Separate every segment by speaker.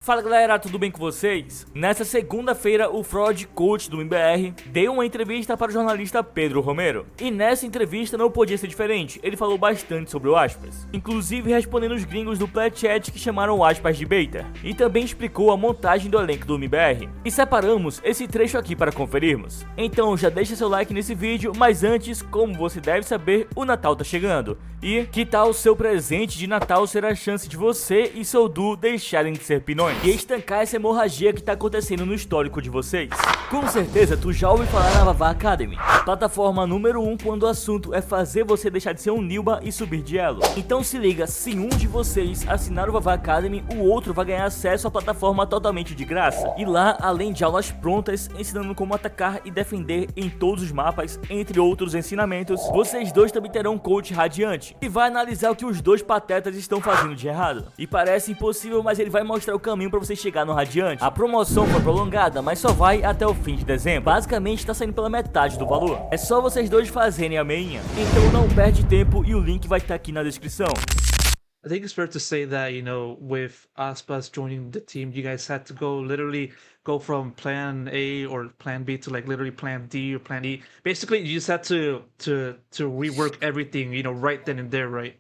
Speaker 1: Fala galera, tudo bem com vocês? Nessa segunda-feira, o FROD, coach do MBR, deu uma entrevista para o jornalista Pedro Romero. E nessa entrevista não podia ser diferente, ele falou bastante sobre o Aspas, inclusive respondendo os gringos do PLATCHAT que chamaram o Aspas de BAITER, e também explicou a montagem do elenco do MBR. E separamos esse trecho aqui para conferirmos. Então já deixa seu like nesse vídeo, mas antes, como você deve saber, o Natal tá chegando. E que tal o seu presente de Natal ser a chance de você e seu duo deixarem de ser pinões e estancar essa hemorragia que tá acontecendo no histórico de vocês? Com certeza tu já ouviu falar na VAVA Academy, plataforma número 1 quando o assunto é fazer você deixar de ser um newba e subir de elo. Então se liga, se um de vocês assinar o VAVA Academy, o outro vai ganhar acesso à plataforma totalmente de graça. E lá, além de aulas prontas, ensinando como atacar e defender em todos os mapas, entre outros ensinamentos, vocês dois também terão um coach radiante, e vai analisar o que os dois patetas estão fazendo de errado. E parece impossível, mas ele vai mostrar o caminho para você chegar no radiante. A promoção foi prolongada, mas só vai até o fim de dezembro. Basicamente tá saindo pela metade do valor. É só vocês dois fazerem a meinha. Então não perde tempo e o link vai estar aqui na descrição.
Speaker 2: I think it's fair to say that, you know, with Aspas joining the team, you guys had to literally go from plan A or plan B to like literally plan D or plan E. Basically, you just had to rework everything, you know, right then and there, right?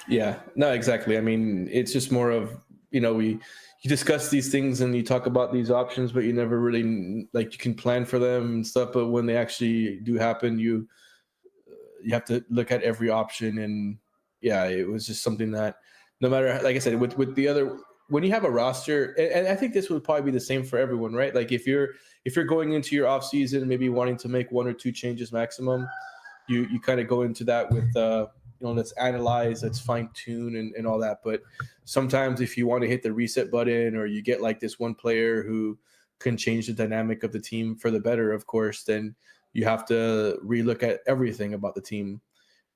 Speaker 3: Yeah, no, exactly. I mean, it's just more of, you know, you discuss these things and you talk about these options, but you never really, like, you can plan for them and stuff, but when they actually do happen, you have to look at every option. And yeah, it was just something that no matter, like I said, with the other, when you have a roster, and I think this would probably be the same for everyone, right? Like if you're going into your off season, maybe wanting to make 1 or 2 changes maximum, you kind of go into that with, you know, let's analyze, let's fine tune and all that. But sometimes if you want to hit the reset button, or you get like this one player who can change the dynamic of the team for the better, of course, then you have to relook at everything about the team.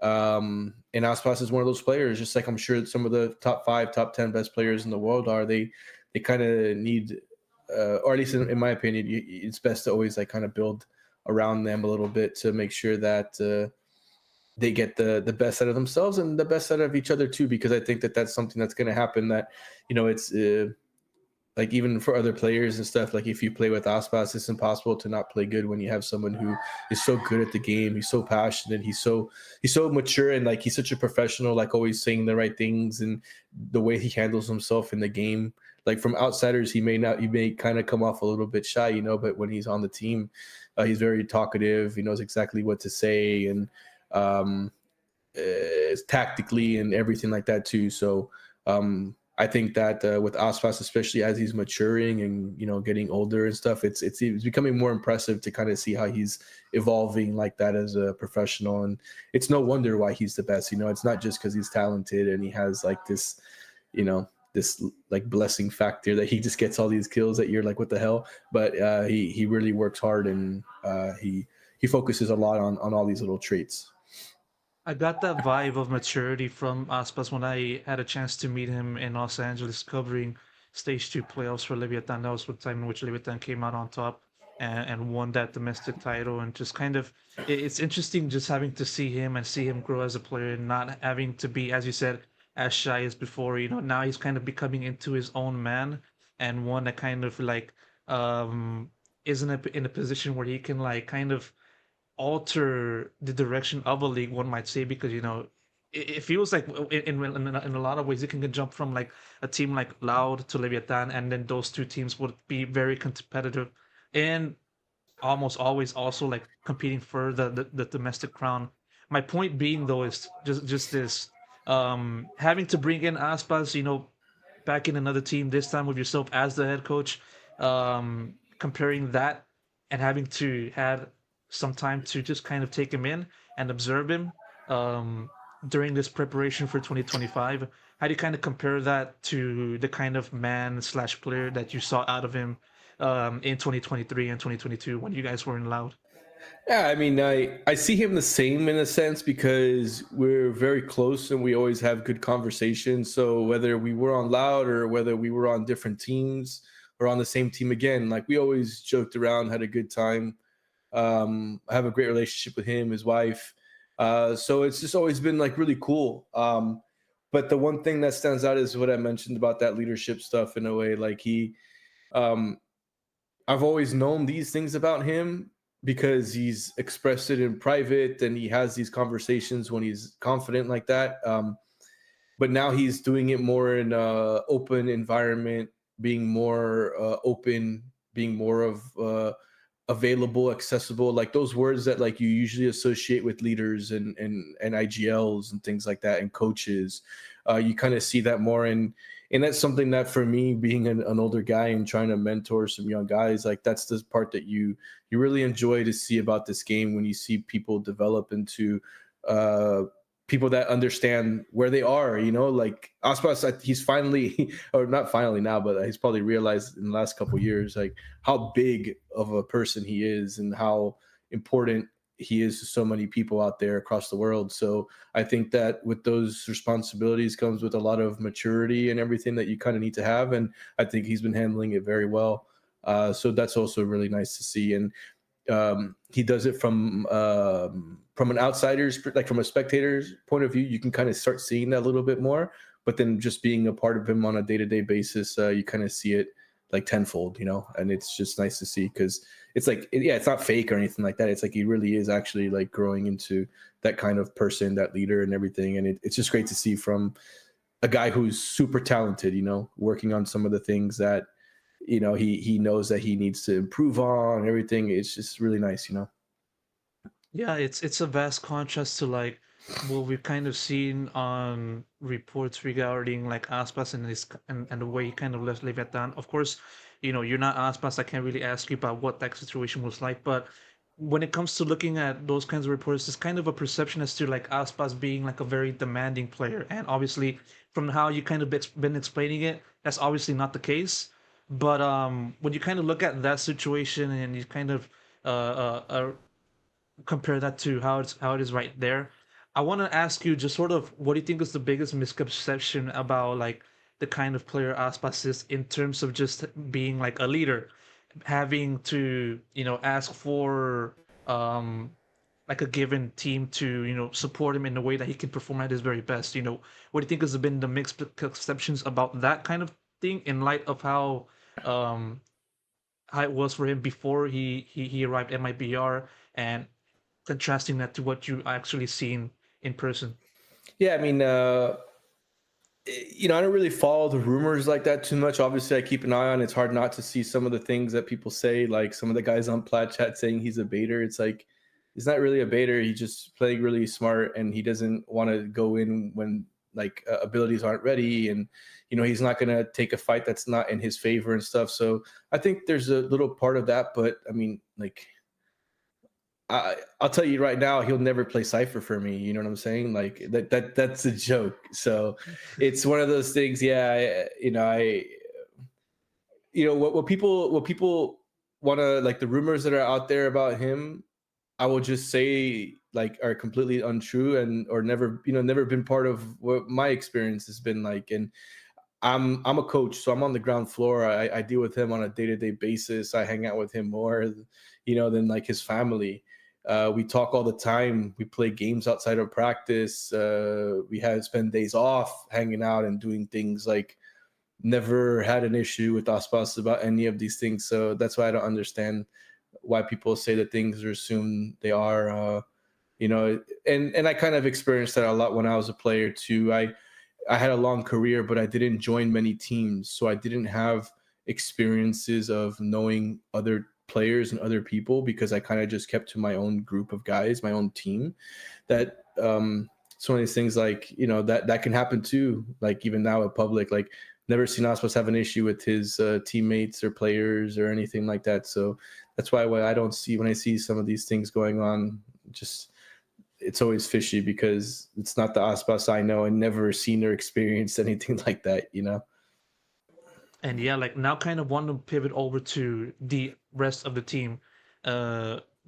Speaker 3: And Aspas is one of those players, just like I'm sure some of the top 5, top 10 best players in the world are. They kind of need, or at least in my opinion, it's best to always like kind of build around them a little bit to make sure that they get the best out of themselves and the best out of each other too, because I think that that's something that's going to happen, that, you know, it's like even for other players and stuff, like if you play with Aspas, it's impossible to not play good when you have someone who is so good at the game. He's so passionate. He's so mature, and like he's such a professional, like always saying the right things, and the way he handles himself in the game. Like from outsiders, he may kind of come off a little bit shy, you know, but when he's on the team, he's very talkative. He knows exactly what to say, and tactically and everything like that too. So I think that with Aspas, especially as he's maturing and, you know, getting older and stuff, it's becoming more impressive to kind of see how he's evolving like that as a professional. And it's no wonder why he's the best. You know, it's not just because he's talented and he has like this, you know, this like blessing factor that he just gets all these kills that you're like, what the hell? But he really works hard, and he focuses a lot on all these little traits.
Speaker 2: I got that vibe of maturity from Aspas when I had a chance to meet him in Los Angeles covering Stage 2 playoffs for Leviathan. That was the time in which Leviathan came out on top and won that domestic title. And just kind of, it's interesting just having to see him and see him grow as a player, and not having to be, as you said, as shy as before. You know, now he's kind of becoming into his own man, and one that kind of like is in a position where he can like kind of alter the direction of a league, one might say, because, you know, it feels like in a lot of ways it can jump from like a team like Loud to Leviathan, and then those two teams would be very competitive and almost always also like competing for the domestic crown. My point being though is just this, having to bring in Aspas, you know, back in another team, this time with yourself as the head coach, comparing that and having to have some time to just kind of take him in and observe him during this preparation for 2025. How do you kind of compare that to the kind of man/player that you saw out of him in 2023 and 2022 when you guys were in Loud?
Speaker 3: Yeah, I mean, I see him the same in a sense, because we're very close and we always have good conversations. So whether we were on Loud or whether we were on different teams or on the same team again, like we always joked around, had a good time. I have a great relationship with him, his wife. So it's just always been like really cool. But the one thing that stands out is what I mentioned about that leadership stuff in a way. Like um, I've always known these things about him because he's expressed it in private and he has these conversations when he's confident like that. But now he's doing it more in a open environment, being more open, being more of available, accessible, like those words that like you usually associate with leaders and IGLs and things like that and coaches. You kind of see that more, and that's something that for me, being an older guy and trying to mentor some young guys, like that's the part that you really enjoy to see about this game, when you see people develop into people that understand where they are, you know, like Aspas, he's finally, or not finally now, but he's probably realized in the last couple of years, like how big of a person he is and how important he is to so many people out there across the world. So I think that with those responsibilities comes with a lot of maturity and everything that you kind of need to have. And I think he's been handling it very well. So that's also really nice to see. And he does it from an outsider's, like from a spectator's point of view. You can kind of start seeing that a little bit more, but then just being a part of him on a day-to-day basis, you kind of see it like tenfold, you know. And it's just nice to see, because it's like, yeah, it's not fake or anything like that. It's like he really is actually like growing into that kind of person, that leader and everything. And it's just great to see from a guy who's super talented, you know, working on some of the things that, you know, he knows that he needs to improve on everything. It's just really nice, you know.
Speaker 2: Yeah, it's a vast contrast to like what we've kind of seen on reports regarding like Aspas and his and the way he kind of left Leviathan. Of course, you know, you're not Aspas. I can't really ask you about what that situation was like, but when it comes to looking at those kinds of reports, there's kind of a perception as to like Aspas being like a very demanding player, and obviously from how you kind of been explaining it, that's obviously not the case. But when you kind of look at that situation and you kind of compare that to how it is right there, I want to ask you just sort of what do you think is the biggest misconception about like the kind of player Aspas is in terms of just being like a leader, having to, you know, ask for um like a given team to, you know, support him in a way that he can perform at his very best. You know, what do you think has been the mixed perceptions about that kind of thing in light of um how it was for him before he arrived at MIBR, and contrasting that to what you actually seen in person?
Speaker 3: Yeah, I mean, you know, I don't really follow the rumors like that too much. Obviously, I keep an eye on. It's hard not to see some of the things that people say, like some of the guys on PLATCHAT saying he's a baiter. It's like he's not really a baiter. He's just playing really smart, and he doesn't want to go in when like abilities aren't ready, and you know he's not gonna take a fight that's not in his favor and stuff. So I think there's a little part of that, but I mean, like I'll tell you right now, he'll never play Cypher for me. You know what I'm saying? Like that's a joke. So it's one of those things. Yeah, what people want to, like, the rumors that are out there about him, I will just say like are completely untrue and or never been part of what my experience has been like. And I'm a coach, so I'm on the ground floor. I deal with him on a day-to-day basis. I hang out with him more, than like his family. We talk all the time. We play games outside of practice. We spend days off hanging out and doing things. Like, never had an issue with Aspas about any of these things. So that's why I don't understand why people say that things are assumed they are. And I kind of experienced that a lot when I was a player too. I had a long career, but I didn't join many teams, so I didn't have experiences of knowing other players and other people, because I kind of just kept to my own group of guys, my own team. That it's one of these things, like, that can happen too. Like, even now in public, like, never seen Aspas have an issue with his teammates or players or anything like that. So that's why when I see some of these things going on, just it's always fishy, because it's not the Aspas I know, and never seen or experienced anything like that.
Speaker 2: And yeah, like, now kind of want to pivot over to the rest of the team,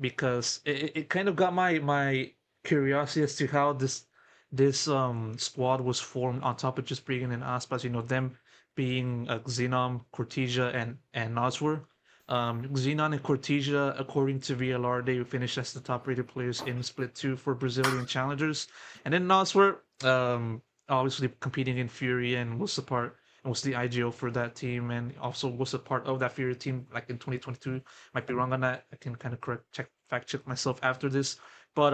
Speaker 2: because it kind of got my curiosity as to how this squad was formed on top of just bringing in Aspas. Them being Xenon, Cortesia, and NOSSO. Xenon and Cortesia, according to VLR, they finished as the top rated players in Split 2 for Brazilian challengers. And then NOSSO, obviously competing in Fury and was a part and was the IGO for that team, and also was a part of that Fury team like in 2022. Might be wrong on that. I can kind of fact check myself after this, but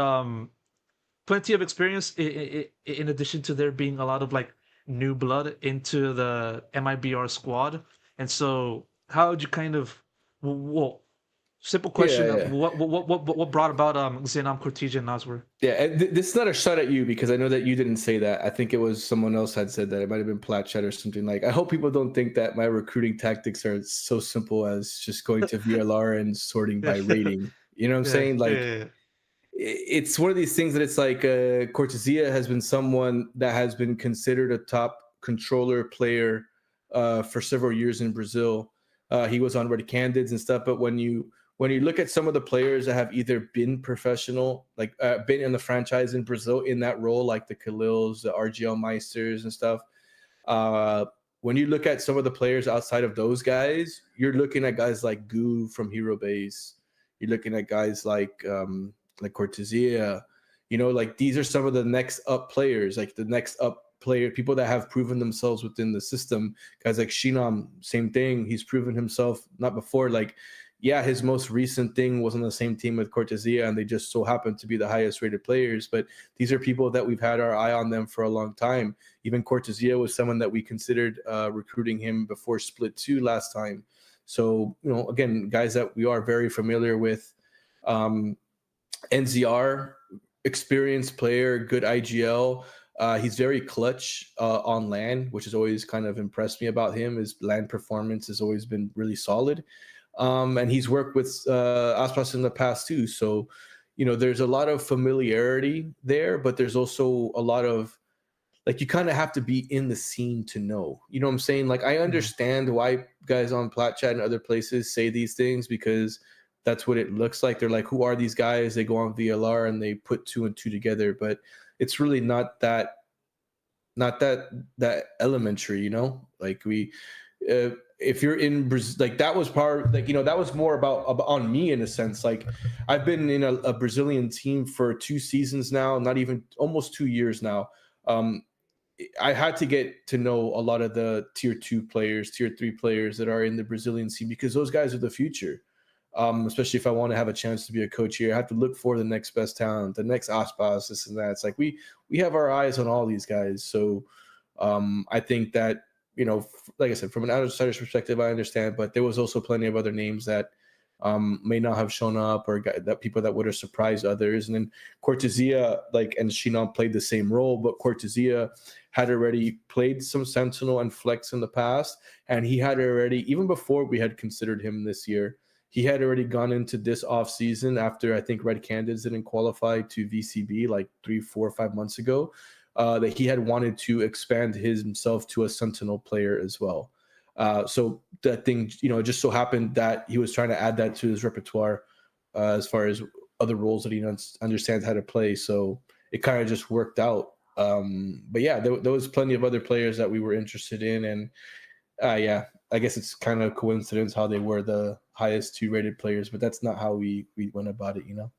Speaker 2: plenty of experience. In addition to there being a lot of like new blood into the MIBR squad, and so how would you kind of well, simple question.
Speaker 3: Yeah, yeah.
Speaker 2: What brought about Xenom, Cortege, and Noswar?
Speaker 3: Yeah, and this is not a shot at you because I know that you didn't say that. I think it was someone else had said that. It might have been PLATCHAT or something. Like, I hope people don't think that my recruiting tactics are so simple as just going to VLR and sorting by rating. You know what I'm saying? Like, it's one of these things that it's like Cortezia has been someone that has been considered a top controller player for several years in Brazil. He was on Red Candids and stuff, but when you look at some of the players that have either been professional, like been in the franchise in Brazil in that role, like the Khalils, the RGL Meisters and stuff, when you look at some of the players outside of those guys, you're looking at guys like Goo from Hero Base. You're looking at guys like Cortezia. You know, like these are some of the next up players, like the next up player, people that have proven themselves within the system. Guys like Shinam, same thing. He's proven himself, not before, like, yeah, his most recent thing was on the same team with Cortezia, and they just so happened to be the highest rated players. But these are people that we've had our eye on them for a long time. Even Cortezia was someone that we considered recruiting him before Split 2 last time. So, you know, again, guys that we are very familiar with. NZR, experienced player, good IGL. He's very clutch on LAN, which has always kind of impressed me about him. His LAN performance has always been really solid. And he's worked with Aspas in the past too. So, you know, there's a lot of familiarity there, but there's also a lot of, like, you kind of have to be in the scene to know. You know what I'm saying? Like, I understand why guys on PLATCHAT and other places say these things, because that's what it looks like. They're like, who are these guys? They go on VLR and they put 2 and 2 together, but it's really not that elementary, you know? Like, if you're in Brazil, like, that was part, like, you know, that was more about on me in a sense. Like, I've been in a Brazilian team for 2 seasons now, not even, almost 2 years now. I had to get to know a lot of the tier 2 players, tier 3 players that are in the Brazilian scene, because those guys are the future. Especially if I want to have a chance to be a coach here, I have to look for the next best talent, the next Aspas, this and that. It's like we have our eyes on all these guys. So I think that, you know, like I said, from an outsider's perspective, I understand, but there was also plenty of other names that may not have shown up, or that people that would have surprised others. And then Cortezia, like, and Shinon played the same role, but Cortezia had already played some Sentinel and Flex in the past, and he had already, even before we had considered him this year, he had already gone into this off season after, I think, Red Candids didn't qualify to VCB like 3, 4, 5 months ago, that he had wanted to expand himself to a Sentinel player as well. So that thing, you know, it just so happened that he was trying to add that to his repertoire as far as other roles that he understands how to play. So it kind of just worked out. But yeah, there was plenty of other players that we were interested in. And yeah, I guess it's kind of coincidence how they were the highest 2 rated players, but that's not how we went about it, you know?